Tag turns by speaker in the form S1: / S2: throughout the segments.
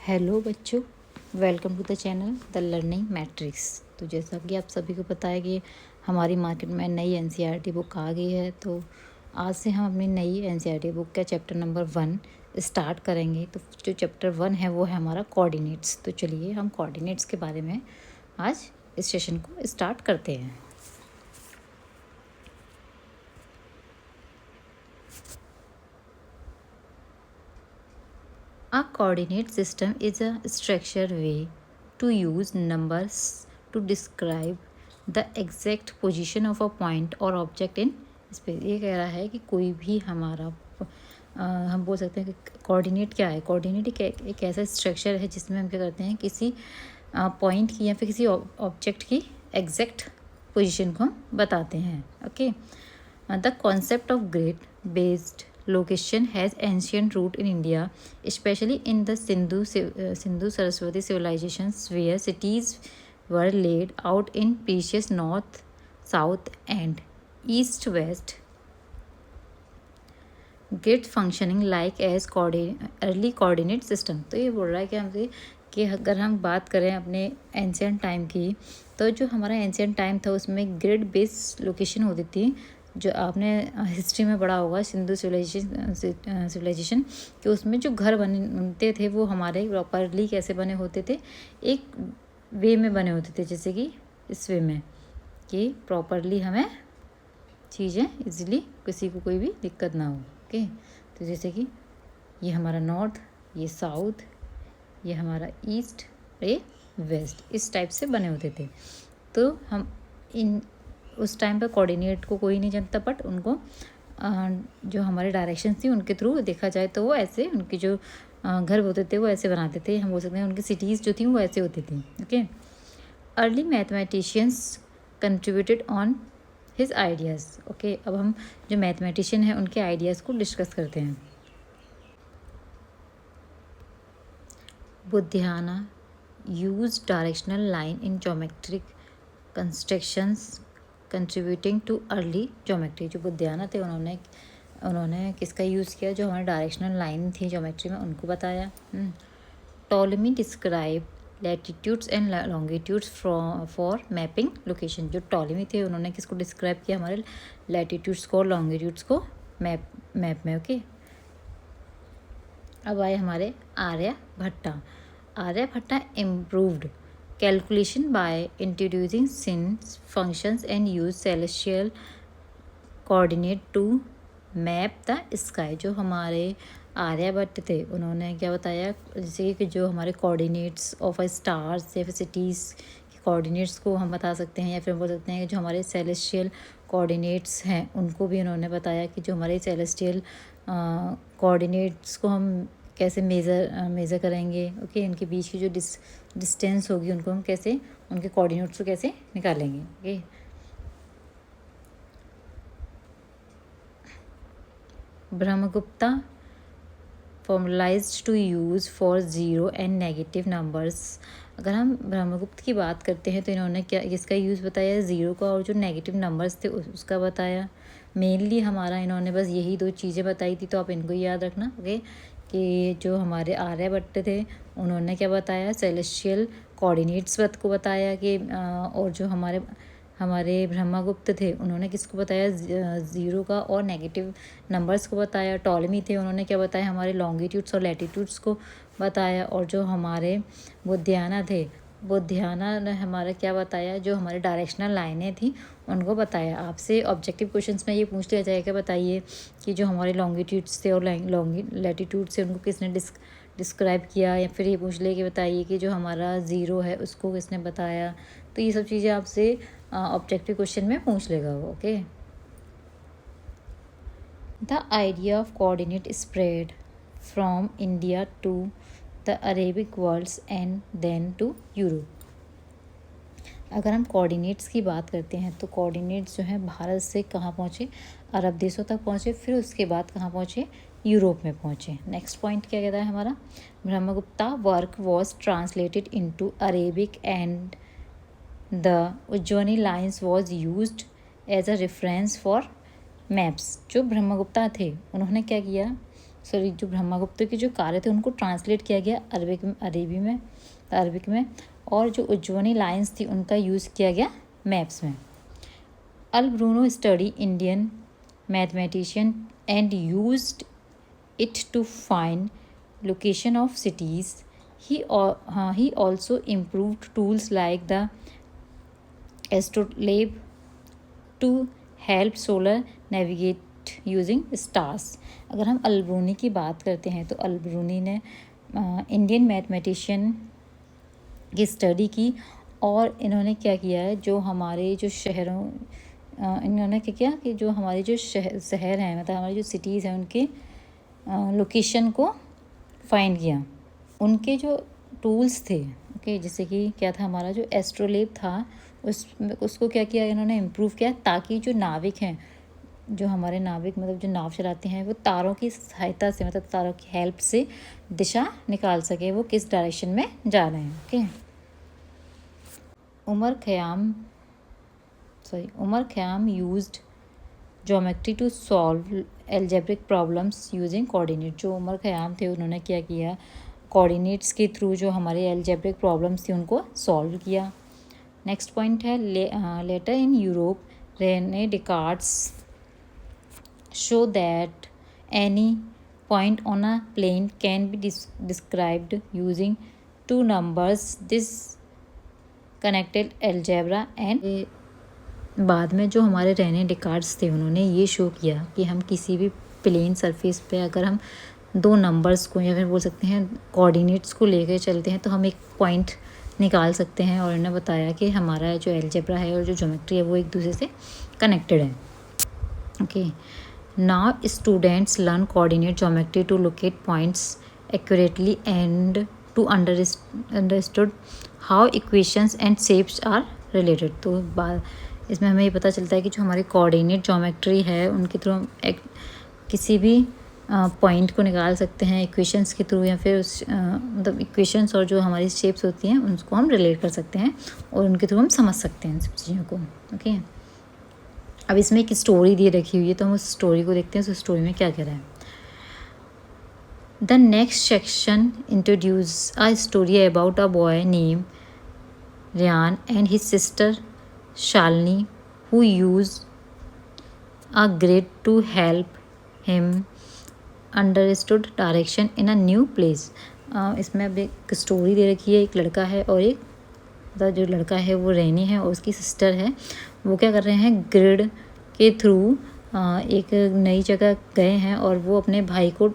S1: Hello बच्चों, welcome to the channel the learning matrix. तो जैसा कि आप सभी को पता है कि हमारी मार्केट में नई एनसीईआरटी बुक आ गई है। तो आज से हम अपनी नई एनसीईआरटी बुक का चैप्टर नंबर 1 स्टार्ट करेंगे। तो जो चैप्टर 1 है वो है हमारा कोऑर्डिनेट्स। तो चलिए हम कोऑर्डिनेट्स के बारे में आज इस सेशन को स्टार्ट करते हैं। A coordinate system is a structured way to use numbers to describe the exact position of a point or object in space। ये कह रहा है कि कोई भी हमारा हम बोल सकते हैं कि कोऑर्डिनेट क्या है। कोऑर्डिनेट एक ऐसा स्ट्रक्चर है जिसमें हम क्या करते हैं, किसी पॉइंट की या फिर किसी ऑब्जेक्ट की एग्जैक्ट पोजीशन को हम बताते हैं। Okay, the concept of grid based location has ancient root in India, especially in the Sindhu Saraswati civilizations, where cities were laid out in precious north, south, and east-west grid functioning like as early coordinate system। तो ये बोल रहा है कि हमसे कि अगर हम बात करें अपने एंशियंट टाइम की, तो जो हमारा एंशियंट टाइम था उसमें ग्रिड बेस्ड लोकेशन होती थी। जो आपने हिस्ट्री में पढ़ा होगा सिंधु सिविलाइजेशन कि उसमें जो घर बनते थे वो हमारे प्रॉपरली कैसे बने होते थे, एक वे में बने होते थे। जैसे कि इस वे में कि प्रॉपरली हमें चीज़ें इजीली किसी को कोई भी दिक्कत ना हो। ओके, तो जैसे कि ये हमारा नॉर्थ, ये साउथ, ये हमारा ईस्ट, ये वेस्ट, इस टाइप से बने होते थे। तो हम इन उस टाइम पर कोऑर्डिनेट को कोई नहीं जानता, बट उनको जो हमारे डायरेक्शंस थी उनके थ्रू देखा जाए तो वो ऐसे उनके जो घर होते थे वो ऐसे बनाते थे। हम बोल सकते हैं उनकी सिटीज़ जो थी वो ऐसे होती थी। Okay, early mathematicians contributed on his ideas. Okay, अब हम जो मैथमेटिशियन हैं उनके आइडियाज़ को डिस्कस करते हैं। Baudhayana use directional line in geometric constructions contributing to early geometry. जो बुद्धियाना थे उन्होंने किसका यूज़ किया, जो हमारी डायरेक्शनल लाइन थी ज्योमेट्री में उनको बताया। Ptolemy describe latitudes and longitudes for mapping location. जो टॉलेमी थे उन्होंने किसको डिस्क्राइब किया, हमारे लैटिट्यूड्स को और लॉन्गिट्यूड्स को मैप में। ओके, अब आए हमारे Aryabhatta. Aryabhatta improved calculation by introducing sin's functions and use celestial coordinate to map the sky। जो हमारे आर्यभट्ट थे उन्होंने क्या बताया, जैसे कि जो हमारे कोऑर्डिनेट्स ऑफ अ स्टार्स या फिर सिटीज़ के कोऑर्डिनेट्स को हम बता सकते हैं, या फिर बोल सकते हैं कि जो हमारे सेलेस्टियल कोऑर्डिनेट्स हैं उनको भी उन्होंने बताया कि जो हमारे सेलेस्टियल कोऑर्डिनेट्स को हम कैसे मेज़र करेंगे। ओके, इनके बीच की जो डिस्टेंस होगी उनको हम कैसे, उनके कोऑर्डिनेट्स को कैसे निकालेंगे। Okay, Brahmagupta formalised to use for zero and negative numbers. अगर हम ब्रह्मगुप्त की बात करते हैं तो इन्होंने क्या किसका यूज़ बताया, ज़ीरो का, और जो नेगेटिव नंबर्स थे उसका बताया। मेनली हमारा इन्होंने बस यही दो चीज़ें बताई थी, तो आप इनको याद रखना। ओके, कि जो हमारे आर्यभट्ट थे उन्होंने क्या बताया, सेलेस्टियल कोऑर्डिनेट्स को बताया कि और जो हमारे ब्रह्मगुप्त थे उन्होंने किसको बताया, ज़ीरो का और नेगेटिव नंबर्स को बताया। टॉलेमी थे उन्होंने क्या बताया, हमारे लॉन्गिट्यूड्स और लैटिट्यूड्स को बताया। और जो हमारे बुद्धियाना थे, बुद्धियाना ने हमारा क्या बताया, जो हमारे डायरेक्शनल लाइनें थी उनको बताया। आपसे ऑब्जेक्टिव क्वेश्चंस में ये पूछ लिया जाएगा, बताइए कि जो हमारे लॉन्गिट्यूड्स थे और लैटिट्यूड से उनको किसने डिस्क्राइब किया, या फिर ये पूछ ले कि बताइए कि जो हमारा ज़ीरो है उसको किसने बताया। तो ये सब चीज़ें आपसे ऑब्जेक्टिव क्वेश्चन में पूछ लेगा वो। Okay, the idea of coordinate spread from India to the Arabic worlds and then to Europe. अगर हम कोऑर्डिनेट्स की बात करते हैं तो कोऑर्डिनेट्स जो हैं भारत से कहाँ पहुँचे, अरब देशों तक पहुँचे, फिर उसके बाद कहाँ पहुँचे, यूरोप में पहुँचे। नेक्स्ट पॉइंट क्या कहता है हमारा, Brahmagupta work was translated into Arabic and the Ujjaini lines was used as a reference for maps. जो ब्रह्मगुप्ता थे उन्होंने क्या किया सॉरी जो ब्रह्मगुप्त के जो कार्य थे उनको ट्रांसलेट किया गया अरबिक में, और जो उज्जवनी लाइन्स थी उनका यूज़ किया गया मैप्स में। Al Biruni study Indian mathematician and used it to find location of cities. He also improved tools like the astrolabe to help solar navigate using stars. अगर हम अलब्रूनी की बात करते हैं तो अलब्रूनी ने इंडियन मैथमेटिशियन की स्टडी की, और इन्होंने क्या किया है, जो हमारे जो शहरों इन्होंने क्या किया कि जो हमारे जो शहर हैं, मतलब हमारी जो सिटीज़ हैं, उनके लोकेशन को फाइंड किया। उनके जो टूल्स थे, ओके, जैसे कि क्या था, हमारा जो एस्ट्रोलेब था उसको क्या किया इन्होंने, इम्प्रूव किया, ताकि जो नाविक हैं, जो हमारे नाविक मतलब जो नाव चलाते हैं, वो तारों की सहायता से, मतलब तारों की हेल्प से दिशा निकाल सके, वो किस डायरेक्शन में जा रहे हैं। Okay, Omar Khayyam used geometry to solve algebraic problems using coordinate. जो उमर ख़याम थे उन्होंने क्या किया, कोऑर्डिनेट्स के थ्रू जो हमारे एल्जेब्रिक प्रॉब्लम्स थी उनको सॉल्व किया। नेक्स्ट पॉइंट है later in Europe Rene Descartes show that any point on a plane can be described using two numbers this connected algebra and. बाद में जो हमारे रेने डिकार्ड्स थे उन्होंने ये शो किया कि हम किसी भी प्लेन सरफेस पे अगर हम दो नंबर्स को या फिर बोल सकते हैं कोऑर्डिनेट्स को लेकर चलते हैं तो हम एक पॉइंट निकाल सकते हैं, और इन्होंने बताया कि हमारा जो एल्जेब्रा है और जो ज्योमेट्री है वो एक दूसरे से कनेक्टेड है। Okay, now students learn coordinate geometry to locate points accurately and to understood how equations and shapes are related. तो इसमें हमें ये पता चलता है कि जो हमारी कोऑर्डिनेट ज्योमेट्री है उनके थ्रू हम किसी भी पॉइंट को निकाल सकते हैं इक्वेशंस के थ्रू, या फिर मतलब इक्वेशंस और जो हमारी शेप्स होती हैं उनको हम रिलेट कर सकते हैं और उनके थ्रू हम समझ सकते हैं इन सब चीज़ों को। ओके, अब इसमें एक स्टोरी दी रखी हुई है तो हम उस स्टोरी को देखते हैं, उस स्टोरी में क्या कह रहा है। The next section introduce a story about a boy name Riyan and his sister Shalini, who used a grid to help him understood direction in a new place. इसमें अब एक स्टोरी दे रखी है, एक लड़का है और एक मतलब जो लड़का है वो रैनी है और उसकी सिस्टर है, वो क्या कर रहे हैं, ग्रिड के थ्रू एक नई जगह गए हैं और वो अपने भाई को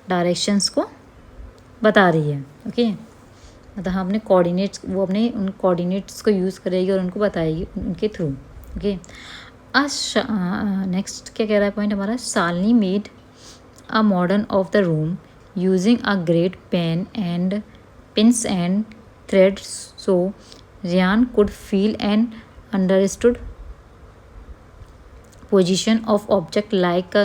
S1: डायरेक्शंस को बता रही है। ओके, मतलब हम अपने कोऑर्डिनेट्स, वो अपने उन कोऑर्डिनेट्स को यूज़ करेगी और उनको बताएगी उनके थ्रू। ओके, नेक्स्ट क्या कह रहा है पॉइंट हमारा, Shalini made a modern of the room using a great pen and pins and threads so Riyan could feel and understood position of object like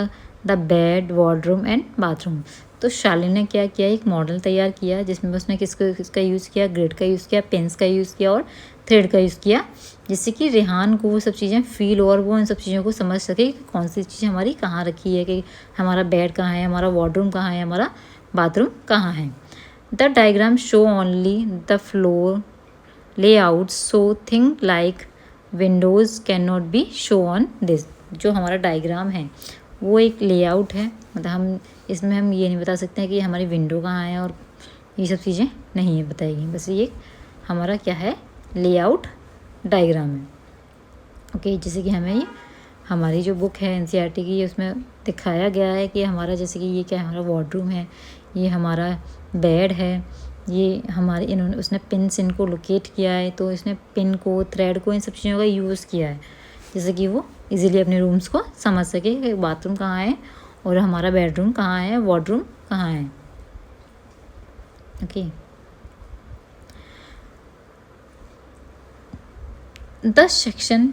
S1: the bed, wardrobe and bathroom. तो शालिनी ने क्या किया, एक मॉडल तैयार किया जिसमें उसने किसका यूज़ किया, ग्रिड का यूज़ किया, पेंस का यूज़ किया और थ्रेड का यूज़ किया, जिससे कि रेहान को वो सब चीज़ें फील और वो इन सब चीज़ों को समझ सके कि कौन सी चीज़ हमारी कहाँ रखी है, कि हमारा बेड कहाँ है, हमारा वार्डरूम कहाँ है, हमारा बाथरूम कहाँ है। The diagram show only the floor layout so thing like Windows can not be show on this. जो हमारा डायग्राम है वो एक लेआउट है, मतलब हम इसमें हम ये नहीं बता सकते हैं कि हमारी विंडो कहाँ है और ये सब चीज़ें नहीं है बताएगी, बस ये हमारा क्या है, लेआउट डायग्राम है। ओके, जैसे कि हमें ये हमारी जो बुक है एनसीईआरटी की, उसमें दिखाया गया है कि हमारा जैसे कि ये क्या है, हमारा वार्डरूम है, ये हमारा बेड है, ये हमारे उसने पिन्स इनको लोकेट किया है, तो इसने पिन को, थ्रेड को, इन सब चीज़ों का यूज़ किया है जैसे कि वो इजीली अपने रूम्स को समझ सके कि बाथरूम कहाँ है और हमारा बेडरूम कहाँ है, वार्डरूम कहाँ है। Okay, the section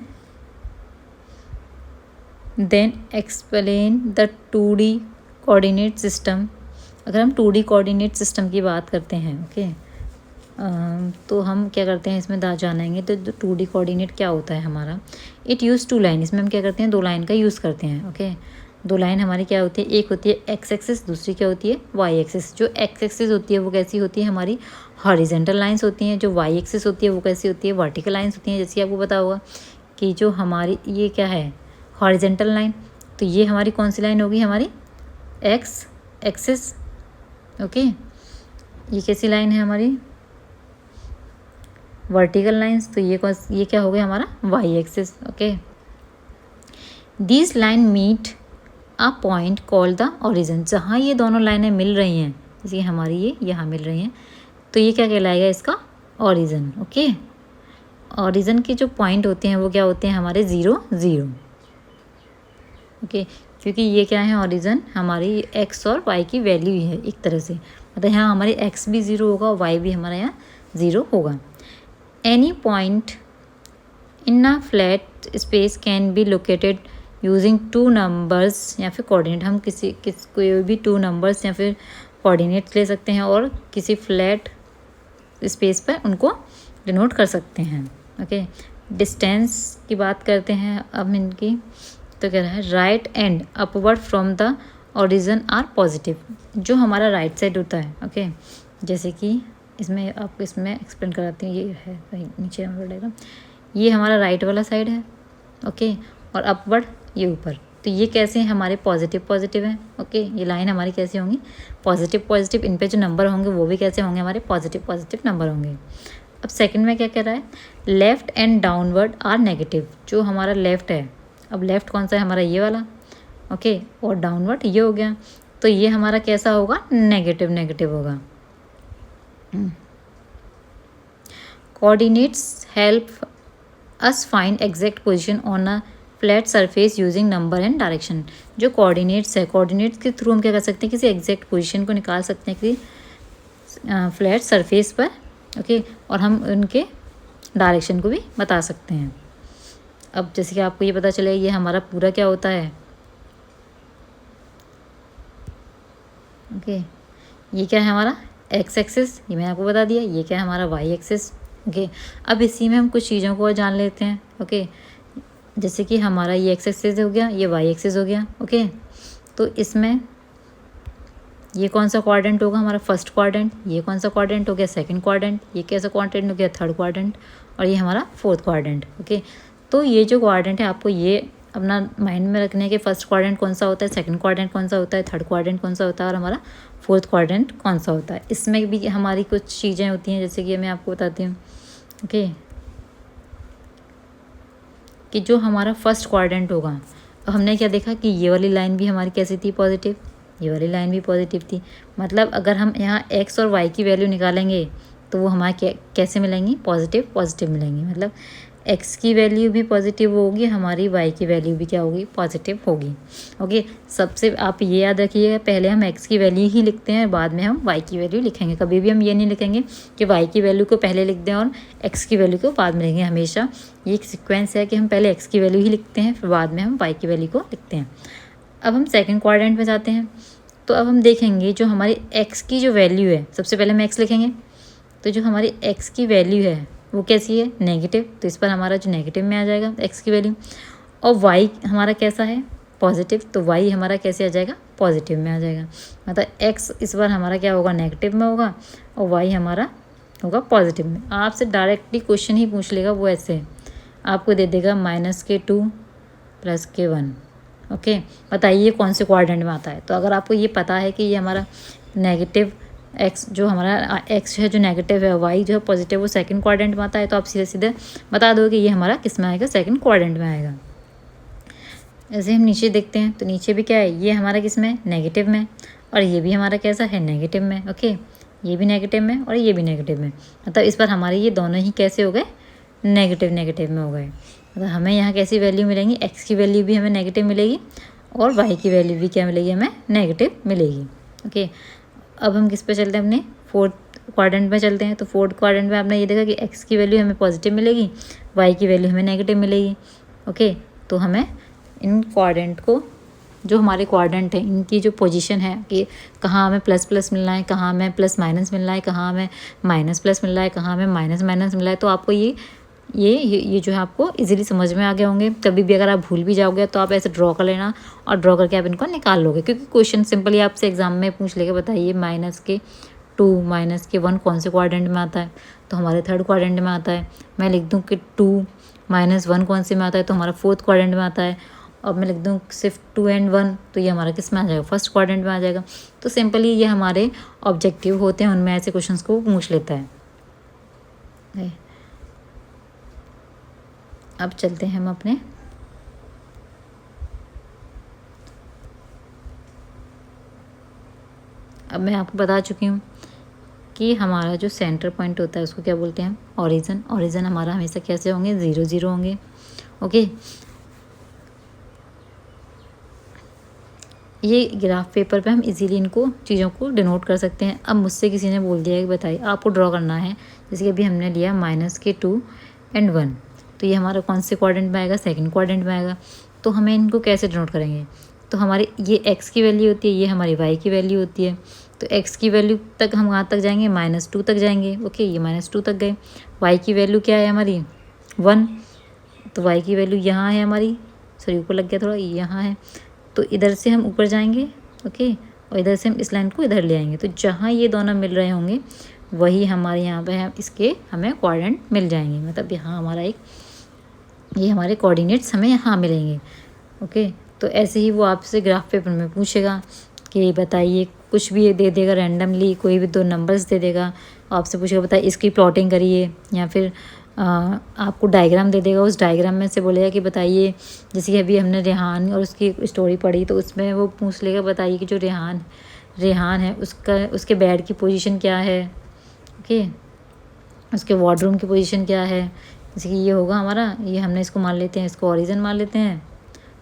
S1: then explain the 2D coordinate system. अगर हम 2D कोऑर्डिनेट सिस्टम की बात करते हैं, ओके, तो हम क्या करते हैं इसमें जानेंगे तो 2D कोऑर्डिनेट क्या होता है हमारा। इट यूज़ 2 लाइन, इसमें हम क्या करते हैं, 2 लाइन का यूज़ करते हैं। ओके, दो लाइन हमारी क्या होती है, एक होती है एक्स एक्सिस, दूसरी क्या होती है वाई एक्सिस। जो एक्स एक्सिस होती है वो कैसी होती है हमारी हॉरिजेंटल लाइंस होती हैं, जो वाई एक्सिस होती है वो कैसी होती है वर्टिकल लाइंस होती हैं। जैसे कि आपको पता होगा कि जो हमारी ये क्या है हॉरिजेंटल लाइन, तो ये हमारी कौन सी लाइन होगी हमारी एक्स एक्सिस। ओके, ये कैसी लाइन है हमारी वर्टिकल लाइंस, तो ये क्या हो गया हमारा Y axis. Okay, this line meet a point called the origin. जहाँ ये दोनों लाइनें मिल रही हैं, जैसे हमारी ये यहाँ मिल रही हैं, तो ये क्या कहलाएगा इसका ओरिजिन। ओके, ओरिजिन के जो पॉइंट होते हैं वो क्या होते हैं हमारे 0 0। ओके, क्योंकि ये क्या है ओरिजिन हमारी एक्स और वाई की वैल्यू ही है एक तरह से, मतलब यहाँ हमारी एक्स भी 0 होगा और वाई भी हमारा यहाँ 0 होगा। Any point in a flat space can be located using 2 numbers या फिर कोऑर्डिनेट। हम कोई भी 2 नंबर्स या फिर कोऑर्डिनेट्स ले सकते हैं और किसी फ्लैट स्पेस पर उनको डिनोट कर सकते हैं। ओके, डिस्टेंस की बात करते हैं अब इनकी, तो कह रहा है right and upward from the origin are positive. जो हमारा राइट साइड होता है, ओके, जैसे कि इसमें आपको इसमें एक्सप्लेन कराती हूँ, ये है नीचे डायग्राम, ये हमारा राइट वाला साइड है। ओके, और अपवर्ड ये ऊपर, तो ये कैसे हैं हमारे पॉजिटिव पॉजिटिव हैं। ओके, ये लाइन हमारी कैसे होंगी पॉजिटिव पॉजिटिव, इन पे जो नंबर होंगे वो भी कैसे होंगे हमारे पॉजिटिव पॉजिटिव नंबर होंगे। अब सेकंड में क्या कह रहा है, left and downward are negative. जो हमारा लेफ़्ट है, अब लेफ़्ट कौन सा है हमारा ये वाला, ओके, और डाउनवर्ड ये हो गया, तो ये हमारा कैसा होगा नेगेटिव नेगेटिव होगा। Coordinates help us find exact position on a flat surface using number and direction. जो कोऑर्डिनेट्स है, कोऑर्डिनेट्स के थ्रू हम क्या कर सकते हैं किसी एग्जैक्ट पोजीशन को निकाल सकते हैं किसी फ्लैट सरफेस पर। ओके, और हम उनके डायरेक्शन को भी बता सकते हैं। अब जैसे कि आपको ये पता चले ये हमारा पूरा क्या होता है, ओके, ये क्या है हमारा एक्स एक्सिस, ये मैंने आपको बता दिया, ये क्या है हमारा वाई एक्सिस। ओके, अब इसी में हम कुछ चीज़ों को और जान लेते हैं। ओके, जैसे कि हमारा ये एक्स एक्सिस हो गया, ये वाई एक्सिस हो गया। ओके, तो इसमें ये कौन सा क्वाड्रेंट होगा हमारा फर्स्ट क्वाड्रेंट, ये कौन सा क्वाड्रेंट हो गया सेकंड क्वाड्रेंट, ये कैसा क्वाड्रेंट हो गया थर्ड क्वाड्रेंट, और ये हमारा फोर्थ क्वाड्रेंट। ओके, तो ये जो क्वाड्रेंट है आपको ये अपना माइंड में रखने के फर्स्ट क्वाड्रेंट कौन सा होता है, सेकंड क्वाड्रेंट कौन सा होता है, थर्ड क्वाड्रेंट कौन सा होता है और हमारा फोर्थ क्वाड्रेंट कौन सा होता है। इसमें भी हमारी कुछ चीज़ें होती हैं, जैसे कि मैं आपको बताती हूँ। ओके, कि जो हमारा फर्स्ट क्वाड्रेंट होगा, अब हमने क्या देखा कि ये वाली लाइन भी हमारी कैसी थी पॉजिटिव, ये वाली लाइन भी पॉजिटिव थी। मतलब अगर हम यहाँ एक्स और वाई की वैल्यू निकालेंगे तो वो हमारे कैसे मिलेंगी पॉजिटिव पॉजिटिव मिलेंगी। मतलब एक्स की वैल्यू भी पॉजिटिव होगी, हमारी वाई की वैल्यू भी क्या होगी पॉजिटिव होगी। ओके, सबसे आप ये याद रखिएगा पहले हम एक्स की वैल्यू ही लिखते हैं, बाद में हम वाई की वैल्यू लिखेंगे। कभी भी हम ये नहीं लिखेंगे कि वाई की वैल्यू को पहले लिख दें और एक्स की वैल्यू को बाद में लिखेंगे। हमेशा ये एक सीक्वेंस है कि हम पहले एक्स की वैल्यू ही लिखते हैं, फिर बाद में हम वाई की वैल्यू को लिखते हैं। अब हम सेकंड क्वाड्रेंट में जाते हैं, तो अब हम देखेंगे जो हमारी एक्स की जो वैल्यू है, सबसे पहले हम एक्स लिखेंगे, तो जो हमारी एक्स की वैल्यू है वो कैसी है नेगेटिव, तो इस पर हमारा जो नेगेटिव में आ जाएगा एक्स की वैल्यू। और वाई हमारा कैसा है पॉजिटिव, तो वाई हमारा कैसे आ जाएगा पॉजिटिव में आ जाएगा। मतलब एक्स इस बार हमारा क्या होगा नेगेटिव में होगा और वाई हमारा होगा पॉजिटिव में। आपसे डायरेक्टली क्वेश्चन ही पूछ लेगा, वो ऐसे आपको दे देगा -2 + k1। ओके, बताइए कौन से क्वाड्रेंट में आता है। तो अगर आपको ये पता है कि ये हमारा नेगेटिव एक्स जो हमारा एक्स है जो नेगेटिव है, वाई जो है पॉजिटिव, वो सेकंड क्वाड्रेंट में आता है, तो आप सीधे सीधे बता दो कि ये हमारा किस में आएगा सेकंड क्वाड्रेंट में आएगा। ऐसे हम नीचे देखते हैं, तो नीचे भी क्या है ये हमारा किस में नेगेटिव में, और ये भी हमारा कैसा है नेगेटिव में। ओके, ये भी नेगेटिव में और ये भी नेगेटिव में, मतलब इस पर हमारे ये दोनों ही कैसे हो गए नेगेटिव नेगेटिव में हो गए। मतलब हमें यहाँ कैसी वैल्यू मिलेंगी, एक्स की वैल्यू भी हमें नेगेटिव मिलेगी और वाई की वैल्यू भी क्या मिलेगी हमें नेगेटिव मिलेगी। ओके, अब हम किस पे चलते हैं अपने फोर्थ क्वाड्रेंट में चलते हैं। तो फोर्थ क्वाड्रेंट में आपने ये देखा कि एक्स की वैल्यू हमें पॉजिटिव मिलेगी, वाई की वैल्यू हमें नेगेटिव मिलेगी। ओके, तो हमें इन क्वाड्रेंट को जो हमारे क्वाड्रेंट हैं इनकी जो पोजीशन है कि कहाँ हमें प्लस प्लस मिलना है, कहाँ हमें प्लस माइनस मिलना है, कहाँ हमें माइनस प्लस मिल रहा है, कहाँ हमें माइनस माइनस मिल रहा है, तो आपको ये ये जो है आपको इजीली समझ में आ गए होंगे। कभी भी अगर आप भूल भी जाओगे तो आप ऐसे ड्रॉ कर लेना और ड्रॉ करके आप इनको निकाल लोगे, क्योंकि क्वेश्चन सिंपली आपसे एग्जाम में पूछ लेके बताइए -2 -1 कौन से क्वाड्रेंट में आता है, तो हमारे थर्ड क्वाड्रेंट में आता है। मैं लिख दूँ कि 2 -1 कौन से में आता है, तो हमारा फोर्थ क्वाड्रेंट में आता है। और मैं लिख दूँ सिर्फ 2 और 1, तो ये हमारा किस में आ जाएगा, फर्स्ट क्वाड्रेंट में आ जाएगा। तो सिंपली ये हमारे ऑब्जेक्टिव होते हैं, उनमें ऐसे क्वेश्चंस को पूछ लेता है। अब चलते हैं हम अपने अब मैं आपको बता चुकी हूँ कि हमारा जो सेंटर पॉइंट होता है उसको क्या बोलते हैं, ओरिजिन। ओरिजिन हमारा हमेशा कैसे होंगे, 0 0 होंगे। ओके, ये ग्राफ पेपर पे हम इजीली इनको चीज़ों को डिनोट कर सकते हैं। अब मुझसे किसी ने बोल दिया है कि बताइए आपको ड्रॉ करना है, जैसे कि अभी हमने लिया -2 और 1, तो ये हमारा कौन से क्वाड्रेंट में आएगा, सेकंड क्वाड्रेंट में आएगा। तो हमें इनको कैसे डिनोट करेंगे, तो हमारी ये x की वैल्यू होती है, ये हमारी y की वैल्यू होती है। तो x की वैल्यू तक हम कहाँ तक जाएंगे, -2 तक जाएंगे। ओके, ये -2 तक गए। y की वैल्यू क्या है हमारी, 1, तो y की वैल्यू यहाँ है हमारी, सॉरी ऊपर लग गया थोड़ा, यहाँ है। तो इधर से हम ऊपर जाएंगे, ओके, और इधर से हम इस लाइन को इधर ले आएंगे। तो जहाँ ये दोनों मिल रहे होंगे वही हमारे यहाँ पे हम इसके हमें क्वाड्रेंट मिल जाएंगे, मतलब यहाँ हमारा ये हमारे कोऑर्डिनेट्स हमें यहाँ मिलेंगे। ओके, तो ऐसे ही वो आपसे ग्राफ पेपर में पूछेगा कि बताइए, कुछ भी दे देगा रैंडमली, कोई भी 2 नंबर्स दे देगा, आपसे पूछेगा बताइए इसकी प्लॉटिंग करिए, या फिर आपको डायग्राम दे देगा। उस डायग्राम में से बोलेगा कि बताइए, जैसे कि अभी हमने रेहान और उसकी स्टोरी पढ़ी, तो उसमें वो पूछ लेगा बताइए कि जो रेहान है उसके बेड की पोजीशन क्या है, ओके, उसके वार्डरूम की पोजीशन क्या है। जैसे कि ये होगा हमारा, ये हमने इसको मान लेते हैं, इसको ओरिजिन मान लेते हैं।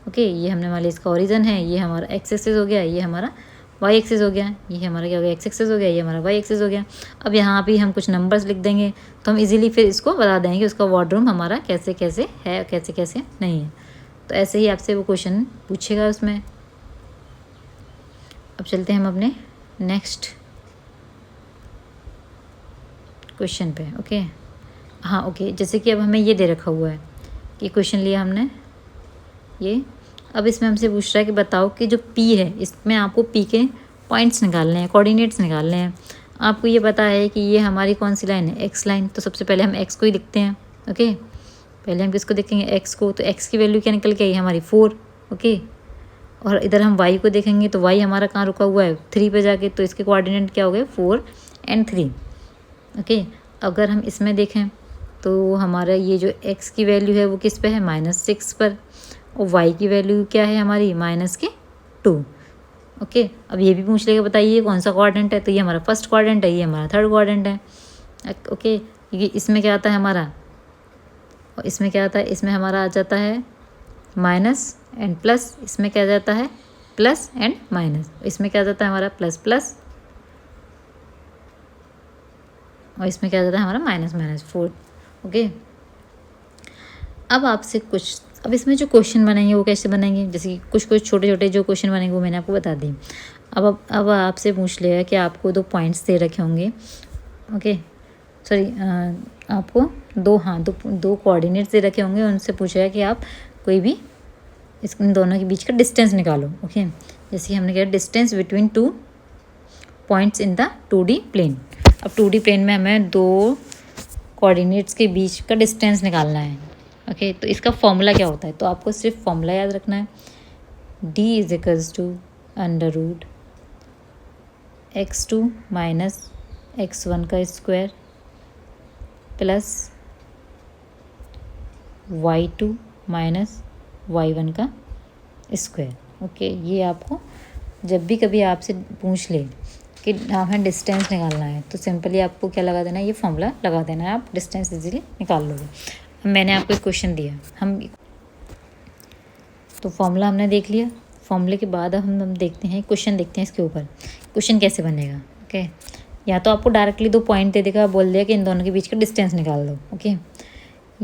S1: ओके, ये हमने मान लिया इसका ओरिजिन है, ये हमारा एक्स एक्सिस हो गया, ये हमारा वाई एक्सिस हो गया, ये हमारा क्या हो गया, एक्स एक्सिस हो गया, ये हमारा वाई एक्सिस हो गया। अब यहाँ पे हम कुछ नंबर्स लिख देंगे तो हम इजीली फिर इसको बता देंगे कि उसका वार्डरूम हमारा कैसे कैसे है, कैसे कैसे नहीं है। तो ऐसे ही आपसे वो क्वेश्चन पूछेगा उसमें। अब चलते हैं हम अपने नेक्स्ट क्वेश्चन पे। ओके, हाँ ओके, जैसे कि अब हमें ये दे रखा हुआ है कि क्वेश्चन लिया हमने ये, अब इसमें हमसे पूछ रहा है कि बताओ कि जो P है, इसमें आपको P के पॉइंट्स निकालने हैं, कोऑर्डिनेट्स निकालने हैं। आपको ये पता है कि ये हमारी कौन सी लाइन है, x लाइन। तो सबसे पहले हम x को ही लिखते हैं। ओके, पहले हम किसको देखेंगे, x को। तो x की वैल्यू क्या निकल के आई, हमारी 4। ओके, और इधर हम y को देखेंगे तो y हमारा कहाँ रुका हुआ है, 3 पे जाके, तो इसके कोऑर्डिनेट क्या हो गए, 4 और 3। ओके, अगर हम इसमें देखें तो हमारा ये जो x की वैल्यू है वो किस पे है, -6 पर, और y की वैल्यू क्या है हमारी, -2। ओके, अब ये भी पूछ लेगा बताइए कौन सा क्वाड्रेंट है, तो ये हमारा फर्स्ट क्वाड्रेंट है, ये हमारा थर्ड क्वाड्रेंट है। ओके, ये इसमें क्या आता है हमारा, और इसमें क्या आता है, इसमें हमारा आ जाता है माइनस एंड प्लस, इसमें क्या जाता है प्लस एंड माइनस, इसमें क्या जाता है हमारा प्लस प्लस, और इसमें क्या जाता है हमारा -4। ओके, अब इसमें जो क्वेश्चन बनेंगे वो कैसे बनेंगे, जैसे कि कुछ छोटे छोटे जो क्वेश्चन बनेंगे वो मैंने आपको बता दी। अब आपसे पूछ लेगा कि आपको 2 पॉइंट्स दे रखे होंगे। ओके, सॉरी, आपको दो कोऑर्डिनेट्स दे रखे होंगे, उनसे पूछेगा कि आप कोई भी इन दोनों के बीच का डिस्टेंस निकालो। ओके, जैसे हमने कहा distance between 2 points in the 2D plane. अब 2D प्लेन में हमें 2 कोऑर्डिनेट्स के बीच का डिस्टेंस निकालना है। ओके, तो इसका फॉर्मूला क्या होता है, तो आपको सिर्फ फॉर्मूला याद रखना है, D = √x2 - x1 का स्क्वायर प्लस y2 - y1 का स्क्वायर। ओके, ये आपको जब भी कभी आपसे पूछ ले कि हमें डिस्टेंस निकालना है तो सिंपली आपको क्या लगा देना है, ये फॉर्मूला लगा देना है, आप डिस्टेंस इजीली निकाल लोगे। मैंने आपको एक क्वेश्चन दिया, तो फॉर्मूला हमने देख लिया। फॉर्मूले के बाद अब हम देखते हैं क्वेश्चन, देखते हैं इसके ऊपर क्वेश्चन कैसे बनेगा। ओके, या तो आपको डायरेक्टली 2 पॉइंट दे देगा, बोल देगा कि इन दोनों के बीच का डिस्टेंस निकाल दो। ओके,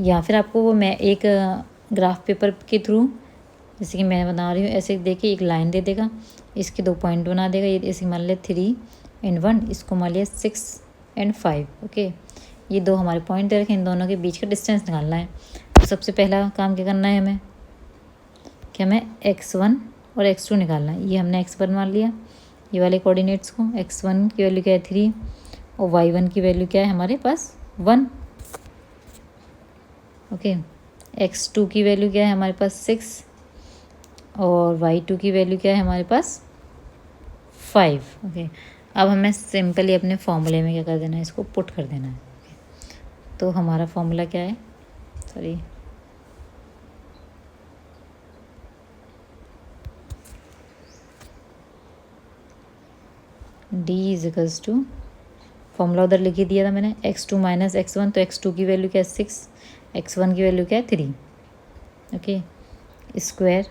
S1: या फिर आपको वो मैं एक ग्राफ पेपर के थ्रू, जैसे कि मैं बना रही हूँ, ऐसे देखिए एक लाइन दे देगा, इसके 2 पॉइंट बना देगा। ये ऐसे मान लिया 3 और 1, इसको मान लिया 6 और 5। ओके, ये दो हमारे पॉइंट दे रखे, इन दोनों के बीच का डिस्टेंस निकालना है। तो सबसे पहला काम क्या करना है हमें, कि हमें x1 और x2 निकालना है। ये हमने x1 मान लिया, ये वाले कोऑर्डिनेट्स को। x1 की वैल्यू क्या है 3 और y1 की वैल्यू क्या है हमारे पास 1। ओके, x2 की वैल्यू क्या है हमारे पास 6 और y2 की वैल्यू क्या है हमारे पास 5। ओके, अब हमें सिंपली अपने फॉर्मूले में क्या कर देना है, इसको पुट कर देना है। तो हमारा फॉर्मूला क्या है, sorry, d equals to, formula उधर लिख ही दिया था मैंने, x2 माइनस x1। तो x2 की वैल्यू क्या है 6, x1 की वैल्यू क्या है 3। ओके, स्क्वायर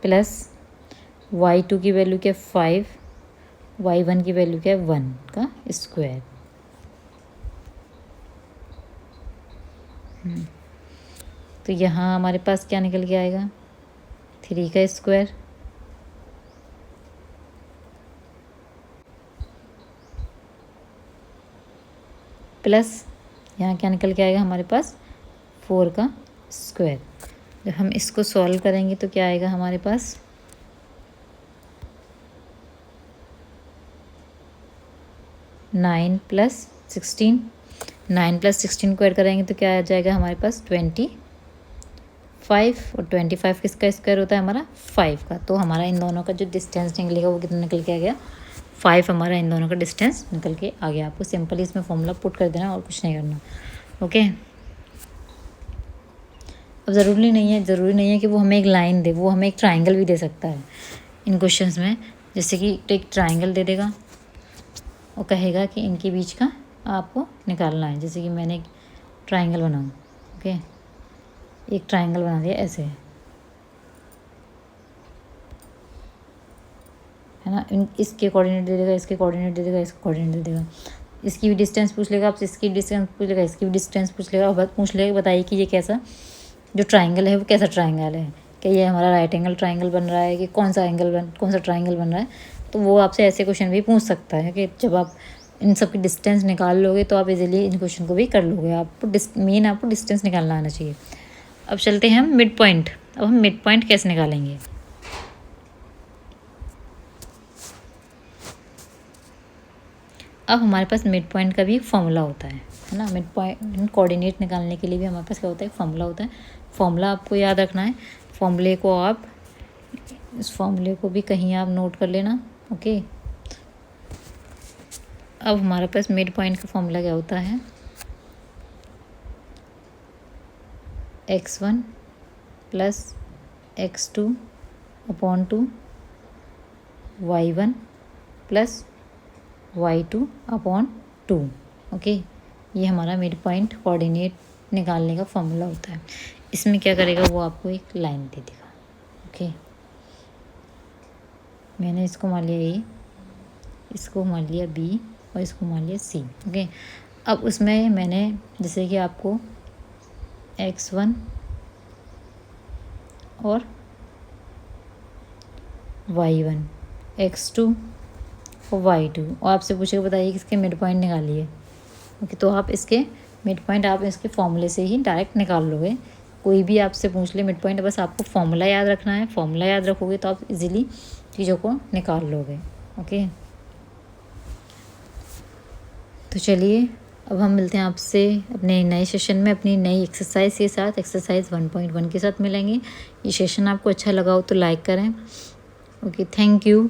S1: प्लस y2 की वैल्यू क्या है 5, y1 की वैल्यू क्या है 1 का स्क्वायर। तो यहाँ हमारे पास क्या निकल के आएगा 3 का स्क्वायर प्लस यहाँ क्या निकल के आएगा हमारे पास 4 का स्क्वायर। जब हम इसको सॉल्व करेंगे तो क्या आएगा हमारे पास 9 + 16, 9 + 16 को ऐड करेंगे तो क्या आ जाएगा हमारे पास 25, और 25 किसका स्क्वायर होता है हमारा 5 का। तो हमारा इन दोनों का जो डिस्टेंस निकलेगा वो कितना निकल के आ गया 5, हमारा इन दोनों का डिस्टेंस निकल के आ गया। आपको सिंपली इसमें फॉर्मूला पुट कर देना और कुछ नहीं करना। ओके, अब ज़रूरी नहीं है कि वो हमें एक लाइन दे, वो हमें एक ट्राइंगल भी दे सकता है इन क्वेश्चंस में। जैसे कि एक ट्राइंगल दे देगा और कहेगा कि इनके बीच का आपको निकालना है। जैसे कि मैंने एक ट्राइंगल बनाऊँ, ओके, एक ट्राइंगल बना दिया ऐसे, है ना। इसके कोऑर्डिनेट दे देगा, इसके कोऑर्डिनेट दे देगा, इसके कोऑर्डिनेट दे देगा, इसकी भी डिस्टेंस पूछ लेगा आपसे, इसकी डिस्टेंस पूछ लेगा, इसकी भी डिस्टेंस पूछ लेगा, और पूछ लेगा बताइए कि ये कैसा जो ट्राइंगल है वो कैसा ट्राइंगल है, कि ये हमारा राइट एंगल ट्राइंगल बन रहा है कि कौन सा ट्राइंगल बन रहा है। तो वो आपसे ऐसे क्वेश्चन भी पूछ सकता है कि जब आप इन सब की डिस्टेंस निकाल लोगे तो आप इजीली इन क्वेश्चन को भी कर लोगे। आपको डिस्टेंस निकालना आना चाहिए। अब चलते हैं हम मिड पॉइंट। अब हम मिड पॉइंट कैसे निकालेंगे, अब हमारे पास मिड पॉइंट का भी फॉर्मूला होता है ना। मिड पॉइंट कोऑर्डिनेट निकालने के लिए भी हमारे पास क्या होता है, फॉर्मूला होता है। फॉर्मूला आपको याद रखना है, इस फॉर्मूले को भी कहीं आप नोट कर लेना। ओके, अब हमारे पास मिड पॉइंट का फॉर्मूला क्या होता है, x1 + x2 upon 2, y1 + y2 upon 2। Okay, ये हमारा मिड पॉइंट कोऑर्डिनेट निकालने का फॉर्मूला होता है। इसमें क्या करेगा, वो आपको एक लाइन दे देगा। ओके, मैंने इसको मान लिया A, इसको मान लिया B और इसको मान लिया C। ओके, अब उसमें मैंने जैसे कि आपको x1 और y1, x2 और y2, और आपसे पूछेगा बताइए किसके मिड पॉइंट निकालिए। ओके, तो आप इसके मिड पॉइंट आप इसके फॉर्मूले से ही डायरेक्ट निकाल लोगे। कोई भी आपसे पूछ ले मिड पॉइंट, बस आपको फॉर्मूला याद रखना है। फॉर्मूला याद रखोगे तो आप इजीली चीज़ों को निकाल लोगे। ओके, तो चलिए अब हम मिलते हैं आपसे अपने नए सेशन में, अपनी नई एक्सरसाइज के साथ, एक्सरसाइज 1.1 के साथ मिलेंगे। ये सेशन आपको अच्छा लगा हो तो लाइक करें। Okay, thank you.